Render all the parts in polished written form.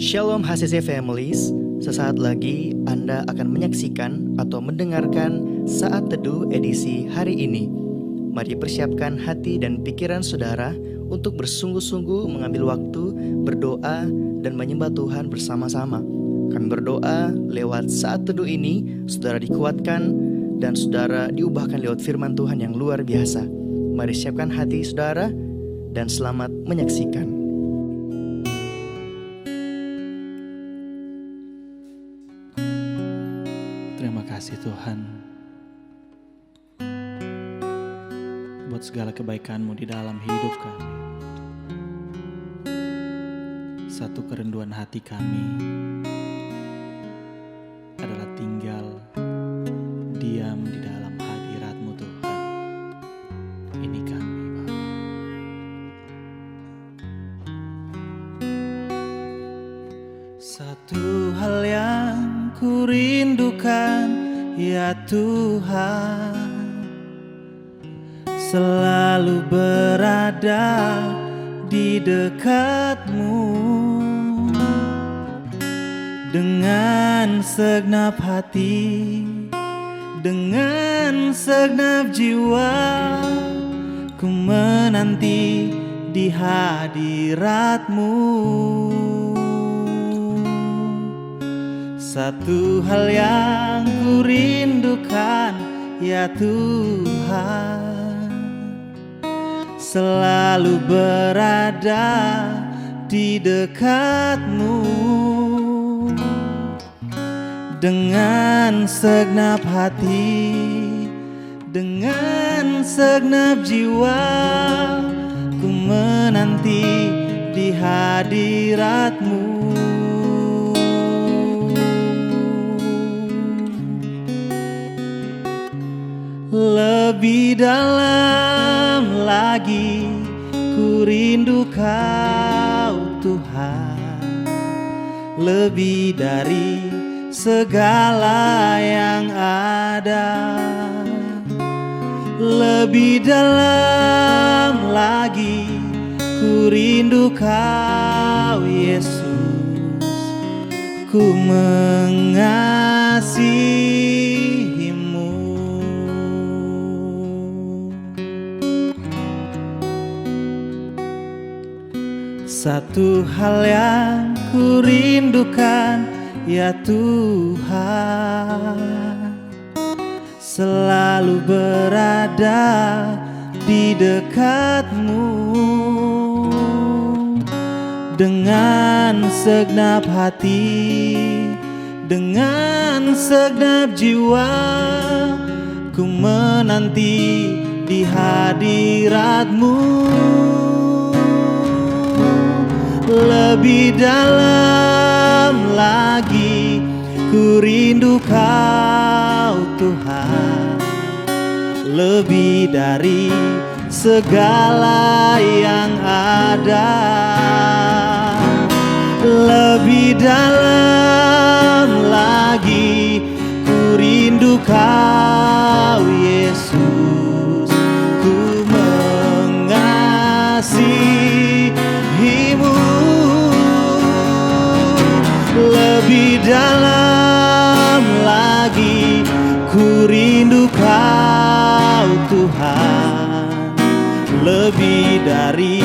Shalom HCC Families, sesaat lagi Anda akan menyaksikan atau mendengarkan Saat Teduh edisi hari ini. Mari persiapkan hati dan pikiran saudara untuk bersungguh-sungguh mengambil waktu, berdoa, dan menyembah Tuhan bersama-sama. Kami berdoa lewat Saat Teduh ini, saudara dikuatkan dan saudara diubahkan lewat firman Tuhan yang luar biasa. Mari siapkan hati saudara dan selamat menyaksikan. Terima kasih Tuhan buat segala kebaikan-Mu di dalam hidup kami. Satu kerinduan hati kami adalah tinggal diam di dalam hadirat-Mu Tuhan. Ini kami Bapa. Satu hal yang ku rindukan, ya Tuhan, selalu berada di dekat-Mu. Dengan segenap hati, dengan segenap jiwa, ku menanti di hadirat-Mu. Satu hal yang ku rindukan, ya Tuhan, selalu berada di dekat-Mu. Dengan segenap hati, dengan segenap jiwa, ku menanti di hadirat-Mu. Lebih dalam lagi ku rindu Kau Tuhan, lebih dari segala yang ada. Lebih dalam lagi ku rindu Kau Yesus, ku mengasihi-Mu. Satu hal yang ku rindukan, ya Tuhan, selalu berada di dekat-Mu. Dengan segenap hati, dengan segenap jiwa, ku menanti di hadirat-Mu. Lebih dalam lagi ku rindu Kau Tuhan, lebih dari segala yang ada. Lebih dalam lagi ku rindu Kau Yesus, ku mengasihi-Mu. Lebih dalam lagi ku rindu Kau Tuhan, lebih dari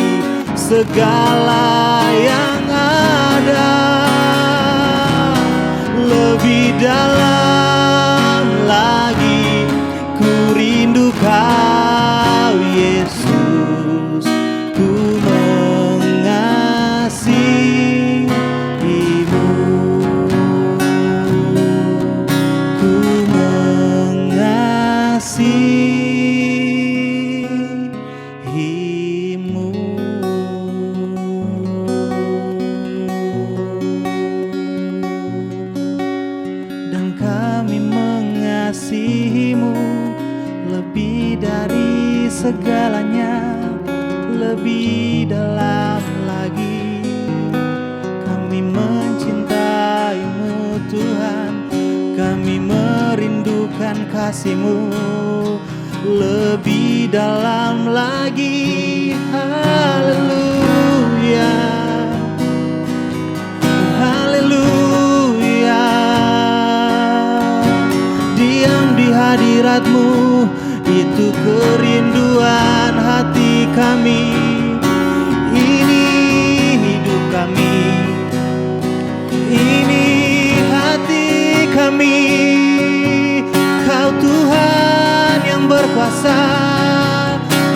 segala yang ada. Lebih dalam lagi ku rindu Kau Yesus, ku mengasihi-Mu, ku mengasihi-Mu. Dan kami mengasihi-Mu lebih dari segalanya, lebih dalam lagi. Kami mencintai-Mu Tuhan, kami merindukan kasih-Mu lebih dalam lagi. Haleluya. kami. Ini hati kami, Kau Tuhan yang berkuasa,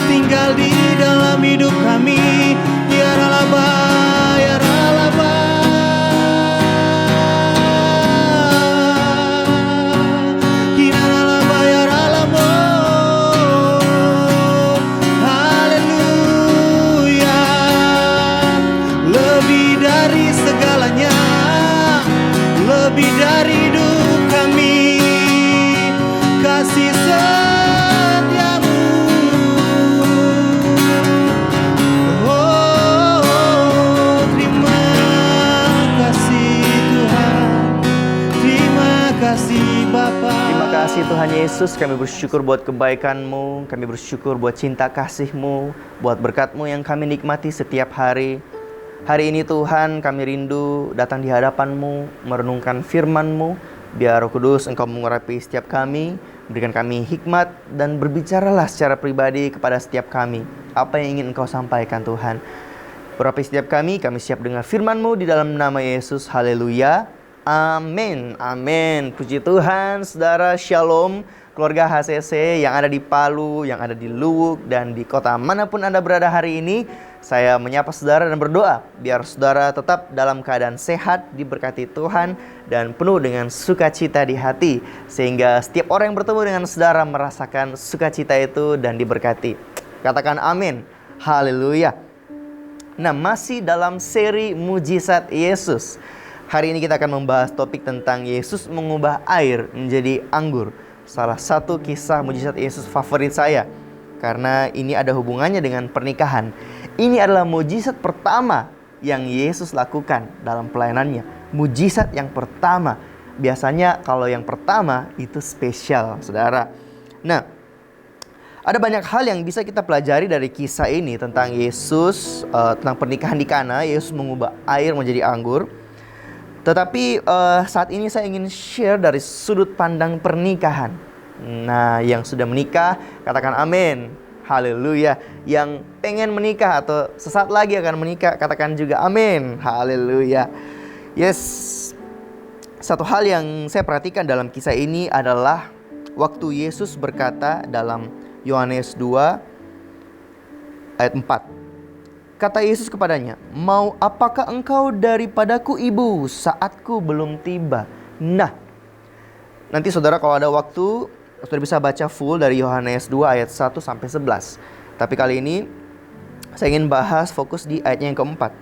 tinggal di dalam hidup kami. Ya Ralaba, ya Ralaba. Kina Ralaba, ya Ralabo. Haleluya. Lebih dari segalanya, lebih dari hidup kami, kasih setiamu. Oh, terima kasih Tuhan, terima kasih Bapa. Terima kasih Tuhan Yesus, kami bersyukur buat kebaikan-Mu, kami bersyukur buat cinta kasih-Mu, buat berkat-Mu yang kami nikmati setiap hari. Hari ini Tuhan, kami rindu datang di hadapan-Mu, merenungkan firman-Mu. Biar Roh Kudus Engkau mengurapi setiap kami, berikan kami hikmat, dan berbicaralah secara pribadi kepada setiap kami. Apa yang ingin Engkau sampaikan Tuhan. Urapi setiap kami siap dengar firman-Mu di dalam nama Yesus. Haleluya. Amin. Amin. Puji Tuhan, saudara, shalom. Keluarga HCC yang ada di Palu, yang ada di Luwuk, dan di kota manapun Anda berada hari ini, saya menyapa saudara dan berdoa biar saudara tetap dalam keadaan sehat, diberkati Tuhan, dan penuh dengan sukacita di hati, sehingga setiap orang yang bertemu dengan saudara merasakan sukacita itu dan diberkati. Katakan amin. Haleluya. Nah, masih dalam seri mujizat Yesus. Hari ini kita akan membahas topik tentang Yesus mengubah air menjadi anggur. Salah satu kisah mujizat Yesus favorit saya, karena ini ada hubungannya dengan pernikahan. Ini adalah mujizat pertama yang Yesus lakukan dalam pelayanannya. Mujizat yang pertama. Biasanya kalau yang pertama itu spesial, saudara. Nah, ada banyak hal yang bisa kita pelajari dari kisah ini tentang Yesus, tentang pernikahan di Kana. Yesus mengubah air menjadi anggur. Tetapi saat ini saya ingin share dari sudut pandang pernikahan. Nah, yang sudah menikah, katakan amin. Haleluya. Yang pengen menikah atau sesaat lagi akan menikah, katakan juga amin. Haleluya. Yes. Satu hal yang saya perhatikan dalam kisah ini adalah waktu Yesus berkata dalam Yohanes 2 ayat 4. Kata Yesus kepadanya, "Mau apakah engkau daripadaku, Ibu, saatku belum tiba?" Nah, nanti saudara kalau ada waktu, saudara bisa baca full dari Yohanes 2 ayat 1 sampai 11. Tapi kali ini saya ingin bahas fokus di ayatnya yang keempat.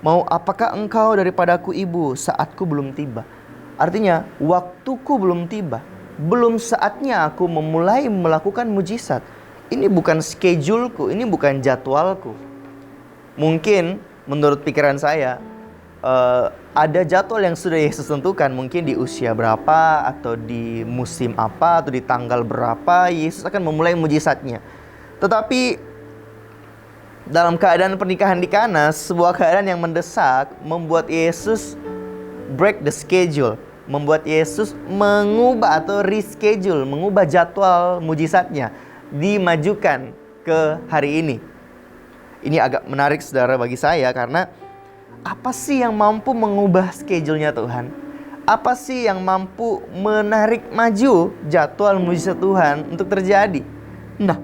"Mau apakah engkau daripadaku, Ibu, saatku belum tiba?" Artinya, waktuku belum tiba. Belum saatnya aku memulai melakukan mujizat. Ini bukan scheduleku, ini bukan jadwalku. Mungkin menurut pikiran saya ada jadwal yang sudah Yesus tentukan. Mungkin di usia berapa, atau di musim apa, atau di tanggal berapa Yesus akan memulai mujizatnya. Tetapi dalam keadaan pernikahan di Kana, sebuah keadaan yang mendesak membuat Yesus break the schedule, membuat Yesus mengubah atau reschedule, mengubah jadwal mujizatnya, dimajukan ke hari ini. Ini agak menarik saudara bagi saya, karena apa sih yang mampu mengubah schedule-nya Tuhan? Apa sih yang mampu menarik maju jadwal mujizat Tuhan untuk terjadi? Nah,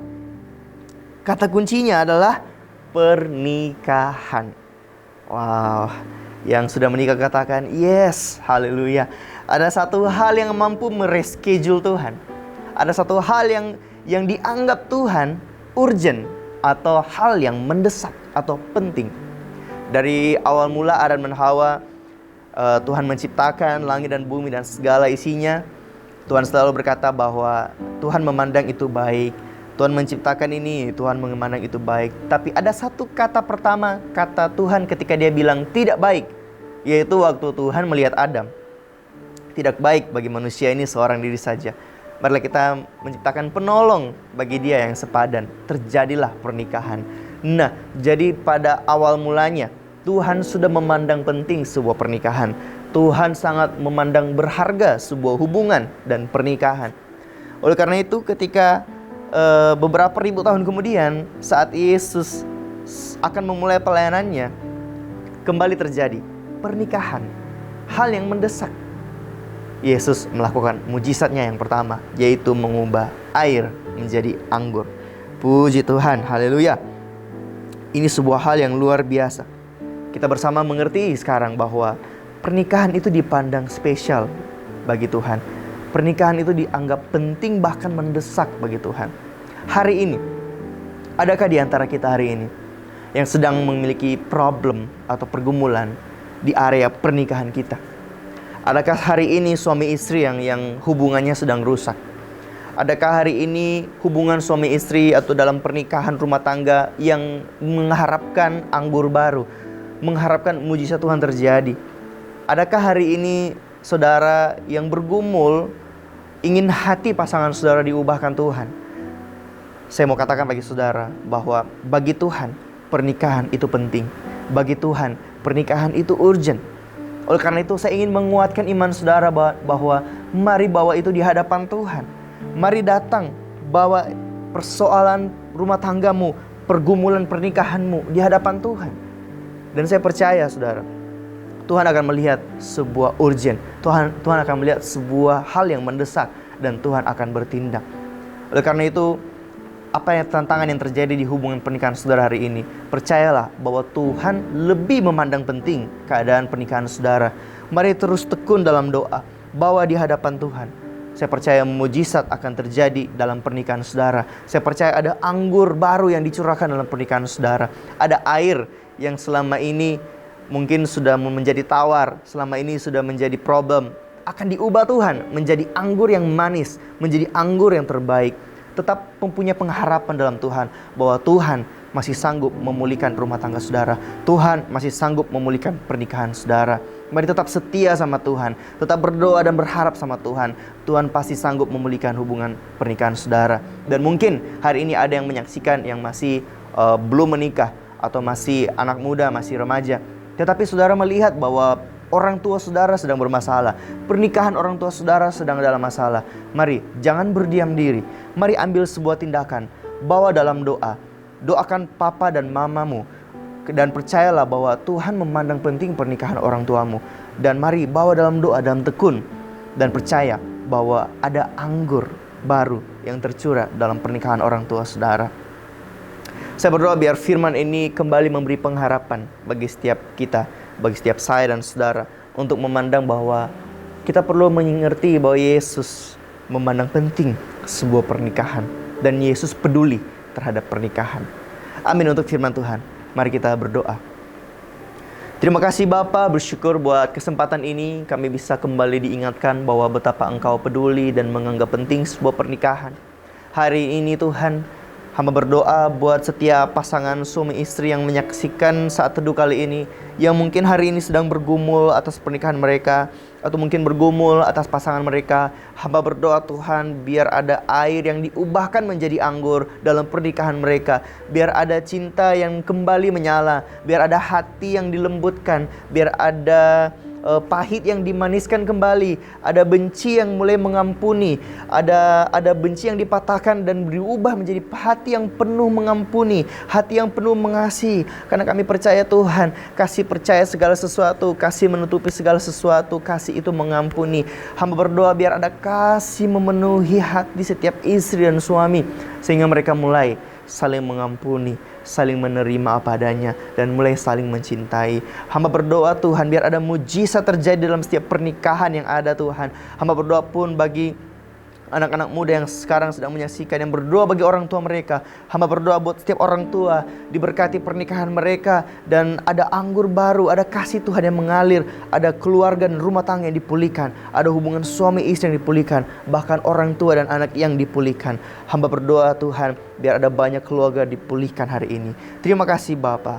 kata kuncinya adalah pernikahan. Wow, yang sudah menikah katakan yes, haleluya. Ada satu hal yang mampu mereschedule Tuhan. Ada satu hal yang dianggap Tuhan urgent, atau hal yang mendesak atau penting. Dari awal mula Adam dan Hawa, Tuhan menciptakan langit dan bumi dan segala isinya. Tuhan selalu berkata bahwa Tuhan memandang itu baik. Tuhan menciptakan ini, Tuhan memandang itu baik. Tapi ada satu kata pertama, kata Tuhan ketika Dia bilang tidak baik, yaitu waktu Tuhan melihat Adam. Tidak baik bagi manusia ini seorang diri saja. Marilah kita menciptakan penolong bagi dia yang sepadan. Terjadilah pernikahan. Nah, jadi pada awal mulanya Tuhan sudah memandang penting sebuah pernikahan. Tuhan sangat memandang berharga sebuah hubungan dan pernikahan. Oleh karena itu, ketika beberapa ribu tahun kemudian, saat Yesus akan memulai pelayanannya, kembali terjadi pernikahan. Hal yang mendesak. Yesus melakukan mujizatnya yang pertama, yaitu mengubah air menjadi anggur. Puji Tuhan, haleluya. Ini sebuah hal yang luar biasa. Kita bersama mengerti sekarang bahwa pernikahan itu dipandang spesial bagi Tuhan. Pernikahan itu dianggap penting, bahkan mendesak bagi Tuhan. Hari ini, adakah di antara kita hari ini yang sedang memiliki problem atau pergumulan di area pernikahan kita? Adakah hari ini suami istri yang hubungannya sedang rusak? Adakah hari ini hubungan suami istri atau dalam pernikahan rumah tangga yang mengharapkan anggur baru, mengharapkan mujizat Tuhan terjadi? Adakah hari ini saudara yang bergumul ingin hati pasangan saudara diubahkan Tuhan? Saya mau katakan bagi saudara bahwa bagi Tuhan pernikahan itu penting. Bagi Tuhan pernikahan itu urgent. Oleh karena itu saya ingin menguatkan iman saudara bahwa mari bawa itu di hadapan Tuhan. Mari datang bawa persoalan rumah tanggamu, pergumulan pernikahanmu di hadapan Tuhan. Dan saya percaya saudara, Tuhan akan melihat sebuah urgent. Tuhan akan melihat sebuah hal yang mendesak dan Tuhan akan bertindak. Oleh karena itu, apa yang tantangan yang terjadi di hubungan pernikahan saudara hari ini, percayalah bahwa Tuhan lebih memandang penting keadaan pernikahan saudara. Mari terus tekun dalam doa, bawa di hadapan Tuhan. Saya percaya mujizat akan terjadi dalam pernikahan saudara. Saya percaya ada anggur baru yang dicurahkan dalam pernikahan saudara. Ada air yang selama ini mungkin sudah menjadi tawar, selama ini sudah menjadi problem, akan diubah Tuhan menjadi anggur yang manis, menjadi anggur yang terbaik. Tetap mempunyai pengharapan dalam Tuhan bahwa Tuhan masih sanggup memulihkan rumah tangga saudara. Tuhan masih sanggup memulihkan pernikahan saudara. Mari tetap setia sama Tuhan, tetap berdoa dan berharap sama Tuhan. Tuhan pasti sanggup memulihkan hubungan pernikahan saudara. Dan mungkin hari ini ada yang menyaksikan yang masih belum menikah atau masih anak muda, masih remaja. Tetapi saudara melihat bahwa orang tua saudara sedang bermasalah, pernikahan orang tua saudara sedang dalam masalah. Mari, jangan berdiam diri. Mari ambil sebuah tindakan, bawa dalam doa. Doakan papa dan mamamu. Dan percayalah bahwa Tuhan memandang penting pernikahan orang tuamu. Dan mari bawa dalam doa, dalam tekun. Dan percaya bahwa ada anggur baru yang tercurah dalam pernikahan orang tua saudara. Saya berdoa biar firman ini kembali memberi pengharapan bagi setiap kita, bagi setiap saya dan saudara, untuk memandang bahwa kita perlu mengerti bahwa Yesus memandang penting sebuah pernikahan dan Yesus peduli terhadap pernikahan. Amin untuk firman Tuhan. Mari kita berdoa. Terima kasih Bapa, bersyukur buat kesempatan ini kami bisa kembali diingatkan bahwa betapa Engkau peduli dan menganggap penting sebuah pernikahan. Hari ini Tuhan, hamba berdoa buat setiap pasangan suami istri yang menyaksikan saat teduh kali ini, yang mungkin hari ini sedang bergumul atas pernikahan mereka, atau mungkin bergumul atas pasangan mereka. Hamba berdoa Tuhan, biar ada air yang diubahkan menjadi anggur dalam pernikahan mereka. Biar ada cinta yang kembali menyala, biar ada hati yang dilembutkan, biar ada pahit yang dimaniskan kembali, ada benci yang mulai mengampuni, ada benci yang dipatahkan dan berubah menjadi hati yang penuh mengampuni, hati yang penuh mengasihi. Karena kami percaya Tuhan, kasih percaya segala sesuatu, kasih menutupi segala sesuatu, kasih itu mengampuni. Hamba berdoa biar ada kasih memenuhi hati setiap istri dan suami, sehingga mereka mulai saling mengampuni, saling menerima apa adanya, dan mulai saling mencintai. Hamba berdoa Tuhan, biar ada mujizat terjadi dalam setiap pernikahan yang ada Tuhan. Hamba berdoa pun bagi anak-anak muda yang sekarang sedang menyaksikan, yang berdoa bagi orang tua mereka. Hamba berdoa buat setiap orang tua, diberkati pernikahan mereka, dan ada anggur baru, ada kasih Tuhan yang mengalir, ada keluarga dan rumah tangga yang dipulihkan, ada hubungan suami istri yang dipulihkan, bahkan orang tua dan anak yang dipulihkan. Hamba berdoa Tuhan, biar ada banyak keluarga dipulihkan hari ini. Terima kasih Bapa.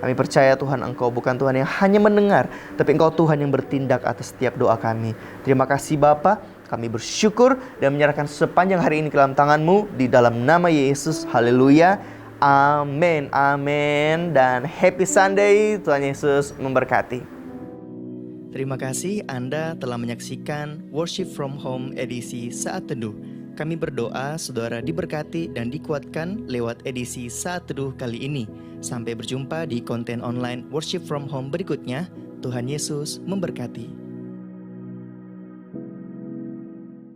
Kami percaya Tuhan, Engkau bukan Tuhan yang hanya mendengar, tapi Engkau Tuhan yang bertindak atas setiap doa kami. Terima kasih Bapa. Kami bersyukur dan menyerahkan sepanjang hari ini ke dalam tangan-Mu, di dalam nama Yesus. Haleluya. Amin. Amin. Dan happy Sunday. Tuhan Yesus memberkati. Terima kasih Anda telah menyaksikan Worship from Home edisi Saat Teduh. Kami berdoa saudara diberkati dan dikuatkan lewat edisi Saat Teduh kali ini. Sampai berjumpa di konten online Worship from Home berikutnya. Tuhan Yesus memberkati.